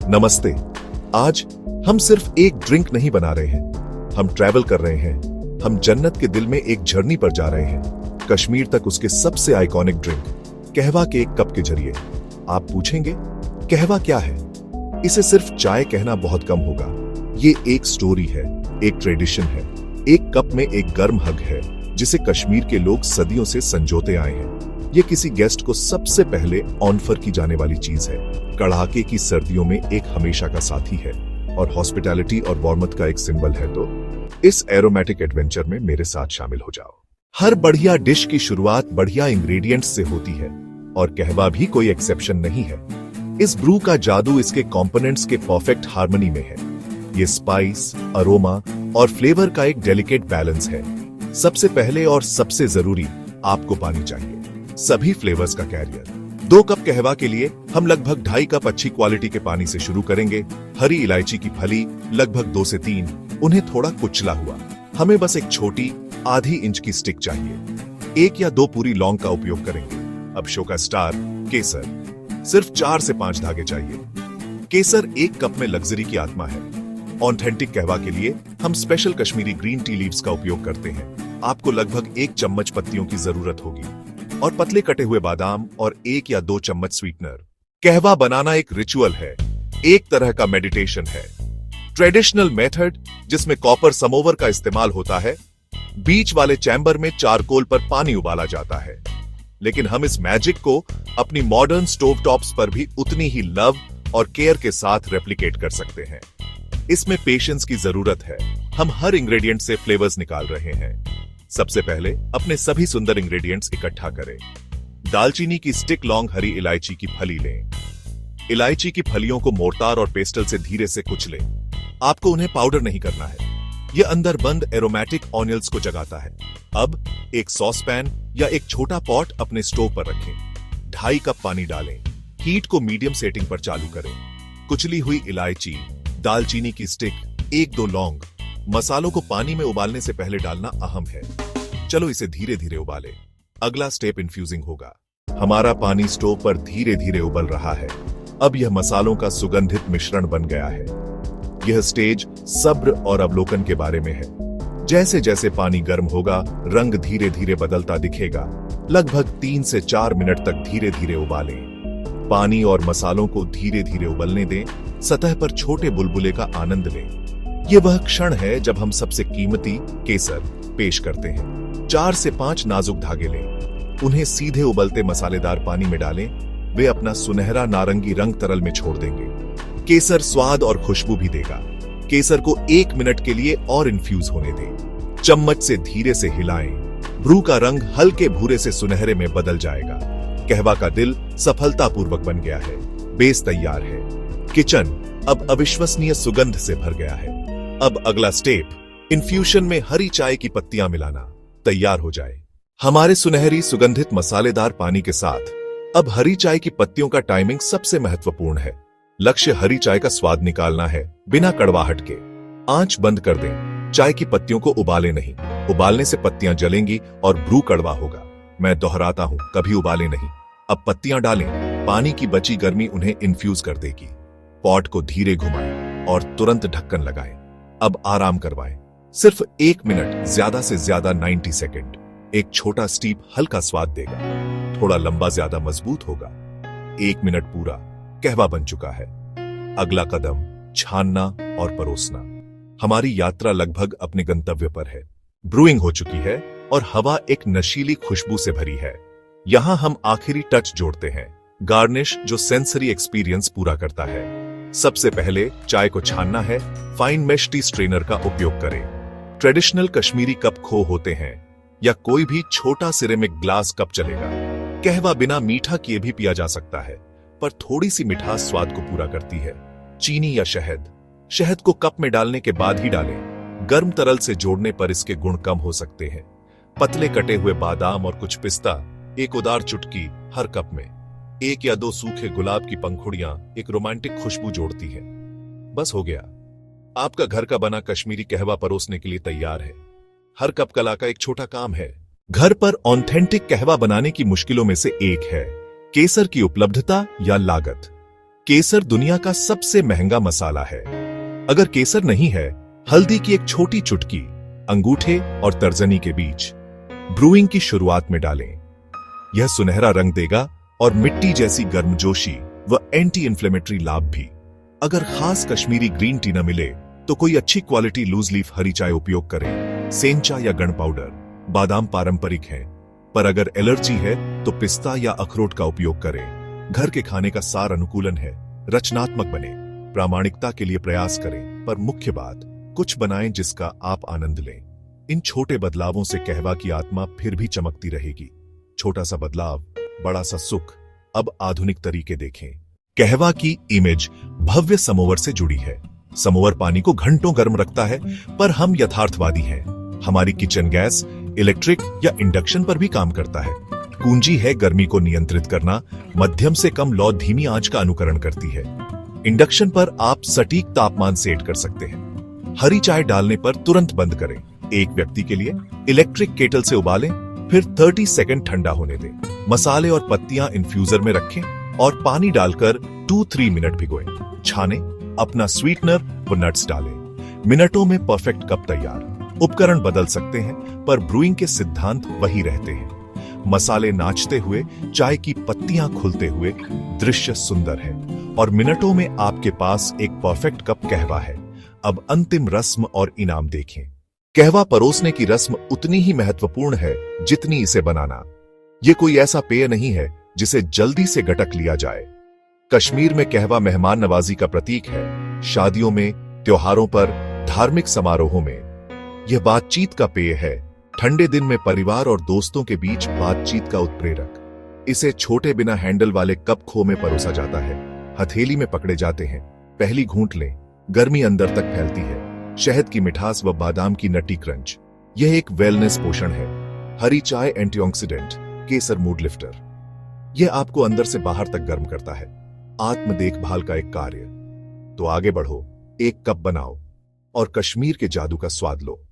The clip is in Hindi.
नमस्ते। आज हम सिर्फ एक ड्रिंक नहीं बना रहे हैं, हम ट्रैवल कर रहे हैं। हम जन्नत के दिल में एक जर्नी पर जा रहे हैं, कश्मीर तक उसके सबसे आइकॉनिक ड्रिंक कहवा के एक कप के जरिए। आप पूछेंगे कहवा क्या है? इसे सिर्फ चाय कहना बहुत कम होगा। ये एक स्टोरी है, एक ट्रेडिशन है, एक कप में एक गर्म हग है जिसे कश्मीर के लोग सदियों से संजोते आए हैं। ये किसी गेस्ट को सबसे पहले ऑफर की जाने वाली चीज है, कड़ाके की सर्दियों में एक हमेशा का साथी है और हॉस्पिटैलिटी और वार्मथ का एक सिंबल है। तो इस एरोमेटिक एडवेंचर में मेरे साथ शामिल हो जाओ। हर बढ़िया डिश की शुरुआत बढ़िया इंग्रेडिएंट्स से होती है और कहवा भी कोई एक्सेप्शन नहीं है। इस ब्रू का जादू इसके कंपोनेंट्स के परफेक्ट हार्मनी में है। ये स्पाइस, अरोमा और फ्लेवर का एक डेलिकेट बैलेंस है। सबसे पहले और सबसे जरूरी, आपको पानी चाहिए, सभी फ्लेवर्स का कैरियर। 2 कप कहवा के लिए हम लगभग 2.5 कप अच्छी क्वालिटी के पानी से शुरू करेंगे। हरी इलायची की फली लगभग 2 से 3, उन्हें थोड़ा कुचला हुआ। हमें बस एक छोटी आधी इंच की स्टिक चाहिए। 1 या 2 पूरी लौंग का उपयोग करेंगे। अब शो का स्टार केसर, सिर्फ 4 से 5 धागे चाहिए। केसर 1 कप में लग्जरी की आत्मा है। ऑथेंटिक कहवा के लिए हम special Kashmiri green tea leaves का उपयोग करते हैं। आपको लगभग 1 चम्मच पत्तियों की जरूरत होगी और पतले कटे हुए बादाम और 1 या 2 चम्मच स्वीटनर। कहवा बनाना एक रिचुअल है, एक तरह का मेडिटेशन है। ट्रेडिशनल मेथड जिसमें कॉपर समोवर का इस्तेमाल होता है। बीच वाले चैम्बर में चारकोल पर पानी उबाला जाता है, लेकिन हम इस मैजिक को अपनी मॉडर्न स्टोव टॉप्स पर भी उतनी ही लव और केयर के साथ रेप्लिकेट कर सकते हैं। इसमें पेशेंस की जरूरत है। हम हर इंग्रेडिएंट से फ्लेवर्स निकाल रहे हैं। सबसे पहले अपने सभी सुंदर इंग्रेडिएंट्स इकट्ठा करें। दालचीनी की स्टिक, लौंग, हरी इलायची की फली लें। इलायची की फलियों को मोर्टार और पेस्टल से धीरे से कुचलें। आपको उन्हें पाउडर नहीं करना है। यह अंदर बंद एरोमेटिक ऑनियल्स को जगाता है। अब एक सॉस पैन या एक छोटा पॉट अपने स्टोव पर रखें। 2.5 कप पानी डालें। हीट को मीडियम सेटिंग पर चालू करें। कुचली हुई इलायची, दालचीनी की स्टिक, 1-2 लौंग, मसालों को पानी में उबालने से पहले डालना अहम है। चलो इसे धीरे धीरे उबालें। अगला स्टेप इन्फ्यूजिंग होगा। हमारा पानी स्टोव पर धीरे धीरे उबल रहा है। अब यह मसालों का सुगंधित मिश्रण बन गया है। यह स्टेज सब्र और अवलोकन के बारे में है। जैसे जैसे पानी गर्म होगा, रंग धीरे धीरे बदलता दिखेगा। लगभग 3 से 4 मिनट तक धीरे धीरे उबालें। पानी और मसालों को धीरे धीरे उबलने दें। सतह पर छोटे बुलबुले का आनंद लें। यह वह क्षण है जब हम सबसे कीमती केसर पेश करते हैं। 4 से 5 नाजुक धागे लें। उन्हें सीधे उबलते मसालेदार पानी में डालें। वे अपना सुनहरा नारंगी रंग तरल में छोड़ देंगे। केसर स्वाद और खुशबू भी देगा। केसर को 1 मिनट के लिए और इन्फ्यूज होने दें। चम्मच से धीरे से हिलाएं। ब्रू का रंग हल्के भूरे से सुनहरे में बदल जाएगा। कहवा का दिल सफलतापूर्वक बन गया है। बेस तैयार है। किचन अब अविश्वसनीय सुगंध से भर गया है। अब अगला स्टेप, इन्फ्यूजन में हरी चाय की पत्तियां मिलाना। तैयार हो जाए। हमारे सुनहरी सुगंधित मसालेदार पानी के साथ अब हरी चाय की पत्तियों का टाइमिंग सबसे महत्वपूर्ण है। लक्ष्य हरी चाय का स्वाद निकालना है, बिना कड़वाहट के। आंच बंद कर दें। चाय की पत्तियों को उबाले नहीं। उबालने से पत्तियां जलेंगी और ब्रू कड़वा होगा। मैं दोहराता हूं, कभी उबाले नहीं। अब पत्तियां डालें। पानी की बची गर्मी उन्हें इन्फ्यूज कर देगी। पॉट को धीरे घुमाएं और तुरंत ढक्कन लगाएं। अब आराम करवाएं। सिर्फ 1 मिनट, ज्यादा से ज्यादा 90 सेकेंड। एक छोटा स्टीप हल्का स्वाद देगा। थोड़ा लंबा ज्यादा मजबूत होगा। 1 मिनट पूरा, कहवा बन चुका है। अगला कदम, छानना और परोसना। हमारी यात्रा लगभग अपने गंतव्य पर है। ब्रूइंग हो चुकी है और हवा एक नशीली खुशबू से भरी है। यहां हम आखिरी टच जोड़ते हैं, गार्निश, जो सेंसरी एक्सपीरियंस पूरा करता है। सबसे पहले चाय को छानना है। फाइन मेश टी स्ट्रेनर का उपयोग करें। ट्रेडिशनल कश्मीरी कप खो होते हैं या कोई भी छोटा सिरेमिक ग्लास कप चलेगा। कहवा बिना मीठा किए भी पिया जा सकता है, पर थोड़ी सी मिठास स्वाद को पूरा करती है। चीनी या शहद, शहद को कप में डालने के बाद ही डालें। गर्म तरल से जोड़ने पर इसके गुण कम हो सकते हैं। पतले कटे हुए बादाम और कुछ पिस्ता, एक उदार चुटकी हर कप में। 1 या 2 सूखे गुलाब की पंखुड़ियां एक रोमांटिक खुशबू जोड़ती है। बस हो गया, आपका घर का बना कश्मीरी कहवा परोसने के लिए तैयार है। हर कप कला का एक छोटा काम है। घर पर ऑथेंटिक कहवा बनाने की मुश्किलों में से एक है केसर की उपलब्धता या लागत। केसर दुनिया का सबसे महंगा मसाला है। अगर केसर नहीं है, हल्दी की एक छोटी चुटकी अंगूठे और तर्जनी के बीच ब्रूइंग की शुरुआत में डालें। यह सुनहरा रंग देगा और मिट्टी जैसी गर्मजोशी व एंटी इन्फ्लेमेटरी लाभ भी। अगर खास कश्मीरी ग्रीन टी न मिले तो कोई अच्छी क्वालिटी लूज लीफ हरी चाय उपयोग करें। सेंचा या गण पाउडर, बादाम पारंपरिक है, पर अगर एलर्जी है तो पिस्ता या अखरोट का उपयोग करें। घर के खाने का सार अनुकूलन है, रचनात्मक बने, प्रामाणिकता के लिए प्रयास करें, पर मुख्य बात कुछ बनाएं जिसका आप आनंद लें। इन छोटे बदलावों से कहवा की आत्मा फिर भी चमकती रहेगी। छोटा सा बदलाव, बड़ा सा सुख। अब आधुनिक तरीके देखें। कहवा की इमेज भव्य समोवर से जुड़ी है। समोवर पानी को घंटों गर्म रखता है, पर हम यथार्थवादी हैं। हमारी किचन गैस इलेक्ट्रिक या इंडक्शन पर भी काम करता है। कुंजी है गर्मी को नियंत्रित करना। मध्यम से कम लौ धीमी आंच का अनुकरण करती है। इंडक्शन पर आप सटीक तापमान सेट कर सकते हैं। हरी चाय डालने पर तुरंत बंद करें। एक व्यक्ति के लिए इलेक्ट्रिक केटल से उबालें, फिर 30 सेकंड ठंडा होने दें। मसाले और पत्तियां इन्फ्यूजर में रखें और पानी डालकर 2-3 मिनट भिगोएं। छानें, अपना स्वीटनर व नट्स डालें। मिनटों में परफेक्ट कप तैयार। उपकरण बदल सकते हैं, पर ब्रूइंग के सिद्धांत वही रहते हैं। मसाले नाचते हुए, चाय की पत्तियां खुलते हुए, दृश्य सुंदर है और मिनटों में आपके पास एक परफेक्ट कप कहवा है। अब अंतिम रस्म और इनाम देखें। कहवा परोसने की रस्म उतनी ही महत्वपूर्ण है जितनी इसे बनाना। यह कोई ऐसा पेय नहीं है जिसे जल्दी से गटक लिया जाए। कश्मीर में कहवा मेहमान नवाजी का प्रतीक है। शादियों में, त्योहारों पर, धार्मिक समारोहों में यह बातचीत का पेय है। ठंडे दिन में परिवार और दोस्तों के बीच बातचीत का उत्प्रेरक। इसे छोटे बिना हैंडल वाले कप खो में परोसा जाता है। हथेली में पकड़े जाते हैं। पहली घूंट लें, गर्मी अंदर तक फैलती है। शहद की मिठास व बादाम की नटी क्रंच। यह एक वेलनेस पोषण है। हरी चाय एंटीऑक्सीडेंट, केसर मूड लिफ्टर। यह आपको अंदर से बाहर तक गर्म करता है। आत्म देखभाल का एक कार्य। तो आगे बढ़ो, एक कप बनाओ और कश्मीर के जादू का स्वाद लो।